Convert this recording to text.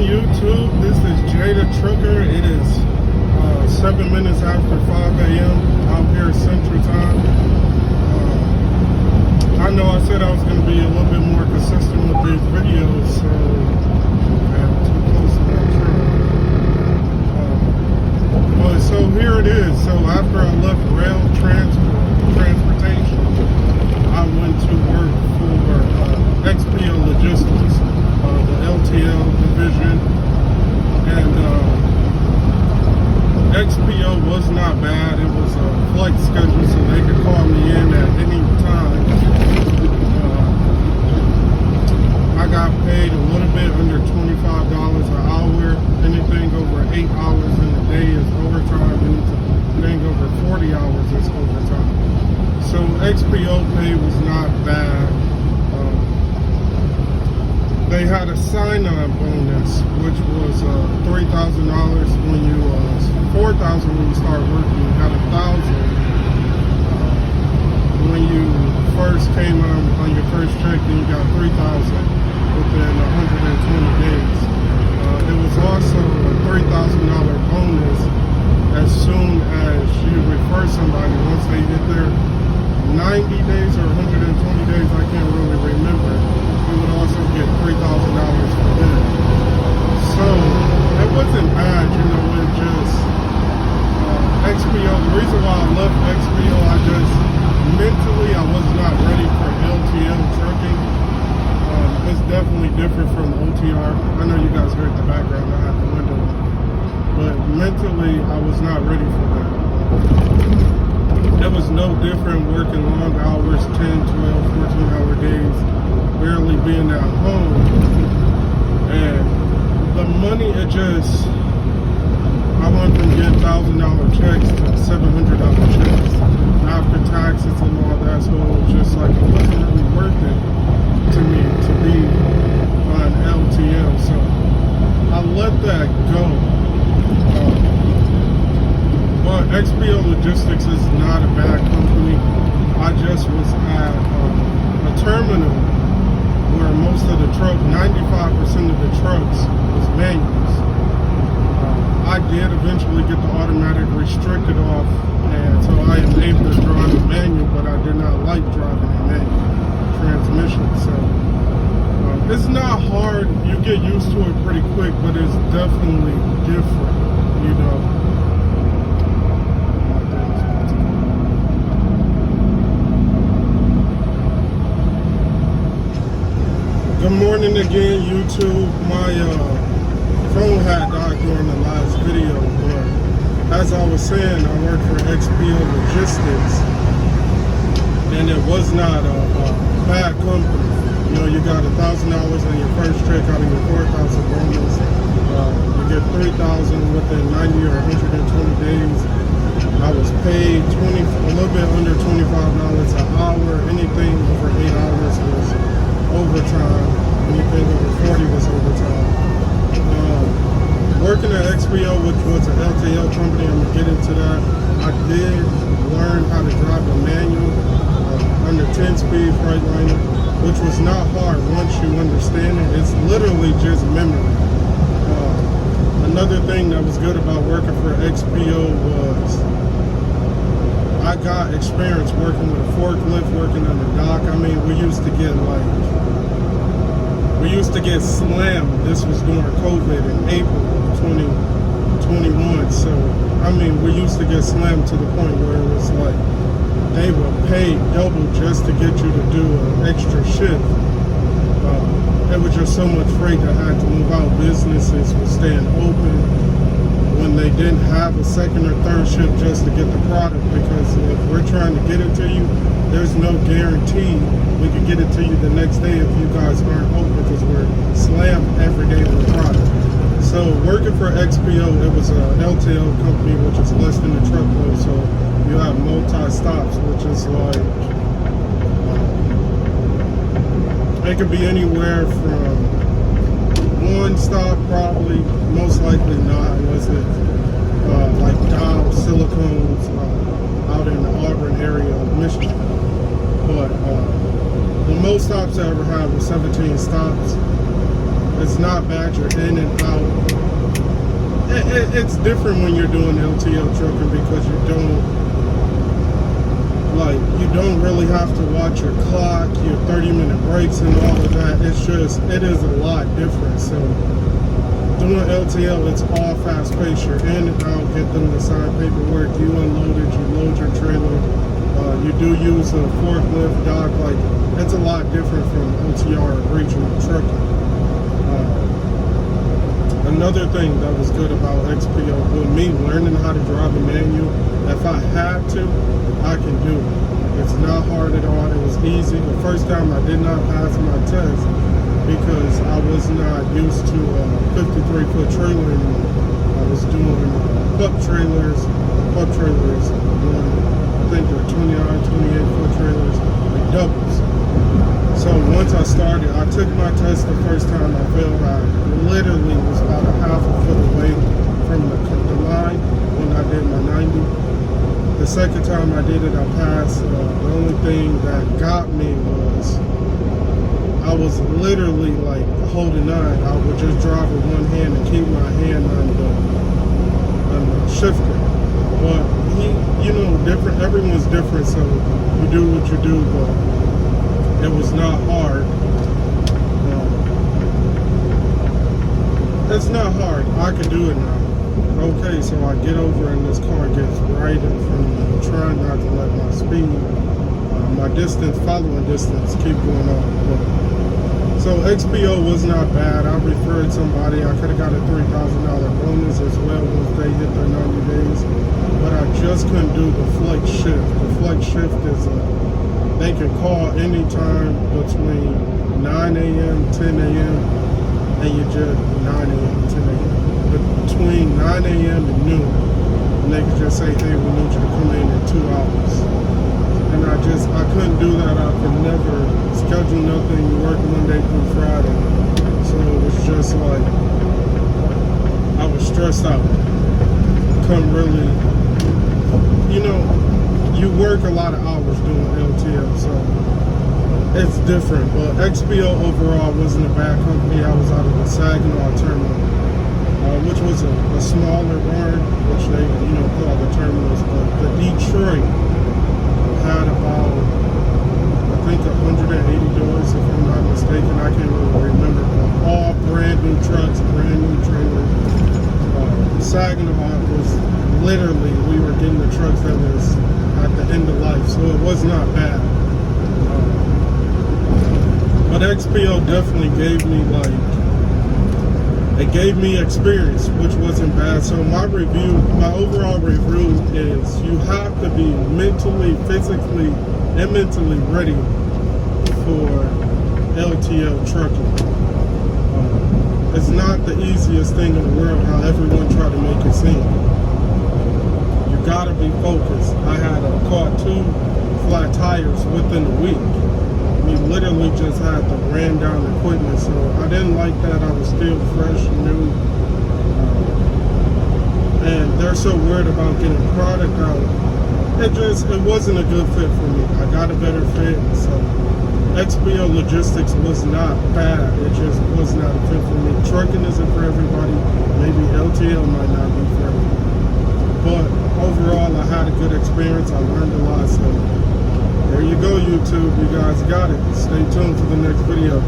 YouTube. This is Jada Trucker. It is 7 minutes after 5 a.m. out here Central Time. I know I said I was going to be a little bit more consistent with these videos, so I'm too close to that tree. But so here it is. So after I left rail transportation, I went to work for XPO Logistics, the LTL division, and XPO was not bad. It was a flex schedule, so they could call me in at any time. I got paid a little bit under $25 an hour. Anything over 8 hours in a day is overtime. Anything over 40 hours is overtime. So XPO pay was not bad. They had a sign-on bonus, which was $3,000 when you, $4,000 when you start working. You had $1,000 when you first came on your first check, then you got $3,000 within 120 days. It was also a $3,000 bonus as soon as you refer somebody. Once they get there 90 days or 120 days, I can't really remember. You would also get $3,000 for them. So it wasn't bad, you know. It just XPO. The reason why I left XPO, I just mentally I was not ready for LTL trucking. It's definitely different from OTR. I know you guys heard the background. I had the window on, but mentally I was not ready for that. It was no different working long hours, 10, 12, 14-hour days, barely being at home. And the money, it just, I went from getting $1,000 checks to $700 checks after taxes and all that. So it was just like, it wasn't really worth it to me to be on LTL. So I let that go. But XPO Logistics is not a bad company. I just was at a terminal where most of the trucks, 95% of the trucks was manuals. I did eventually get the automatic restricted off, and so I am able to drive a manual, but I did not like driving a manual transmission. So it's not hard. You get used to it pretty quick, but it's definitely different, you know. Good morning again, YouTube. My phone had died during the last video, but as I was saying, I work for XPO Logistics, and it was not a bad company. You know, you got $1,000 on your first check out of your $4,000 bonus. You get $3,000 within 90 or 120 days. I was paid a little bit under $25 an hour. Anything over 8 hours was overtime. Anything over 40 was overtime. Working at XPO, which was an LTL company, I'm gonna get into that. I did learn how to drive a manual under 10-speed Freightliner, which was not hard once you understand it. It's literally just memory. Another thing that was good about working for XPO was I got experience working with a forklift, working on the dock. I mean, we used to get slammed. This was during COVID in April 2021. So, I mean, we used to get slammed to the point where it was like they would pay double just to get you to do an extra shift. It was just so much freight that had to move out. Businesses were staying open when they didn't have a second or third shift just to get the product, because if we're trying to get it to you, there's no guarantee we could get it to you the next day if you guys aren't open, because we're slammed every day with the product. So working for XPO, it was a LTL company, which is less than a truckload, so you have multi-stops, which is like, it could be anywhere from one stop, probably, most likely not, was it like Dow Silicones out in the Auburn area of Michigan. But the most stops I ever had was 17 stops. It's It's not bad. You're in and out. It's different when you're doing LTL trucking because you don't really have to watch your clock, your 30-minute breaks and all of that. It is a lot different. So doing LTL, it's all fast paced. You're in and out, get them to sign paperwork, you unload it, you load your trailer. You do use a forklift, dock. Like, it's a lot different from OTR or regional trucking. Another thing that was good about XPO, with me learning how to drive a manual, if I had to, I can do it. It's not hard at all. It was easy. The first time I did not pass my test because I was not used to a 53-foot trailer anymore. I was doing pup trailers, I think they're 29, 28-foot trailers, like doubles. So once I started, I took my test the first time I failed. I literally was about a half a foot away from the line when I did my 90. The second time I did it, I passed. The only thing that got me was I was literally like holding on. I would just drive with one hand and keep my hand on the shifter. But different. Everyone's different, so you do what you do. But it was not hard. It's not hard. I can do it now. Okay, so I get over and this car gets right in front of me. I'm trying not to let my speed, my following distance keep going up. But, so XPO was not bad. I referred somebody. I could have got a $3,000 bonus as well once they hit their 90 days. But I just couldn't do the flex shift. The flex shift is they can call anytime between 9 a.m., 10 a.m., and you just 9 a.m., 10 a.m. Between 9 a.m. and noon, and they could just say, hey, we need you to come in 2 hours. And I couldn't do that. I could never schedule nothing. You work Monday through Friday. So it was just like, I was stressed out. Couldn't really, you work a lot of hours doing LTL, so it's different. But XPO overall wasn't a bad company. I was out of the Saginaw terminal, which was a smaller barn, which they, call the terminals. But the Detroit had about, I think, 180 doors, if I'm not mistaken. I can't really remember. But all brand new trucks, brand new trailers. Saginaw was literally, we were getting the trucks that was at the end of life, so it was not bad. But XPO definitely gave me it gave me experience, which wasn't bad. So my overall review is you have to be mentally, physically, and mentally ready for LTL trucking. It's not the easiest thing in the world how everyone try to make it seem. You gotta be focused. I had caught 2 flat tires within a week. We literally just had to ran down equipment, so I didn't like that. I was still fresh and new. And they're so worried about getting product out. It wasn't a good fit for me. I got a better fit, so XPO logistics was not bad. It just was not a fit for me. Trucking isn't for everybody. Maybe LTL might not be for everybody. But overall, I had a good experience. I learned a lot, so there you go, YouTube. You guys got it. Stay tuned for the next video.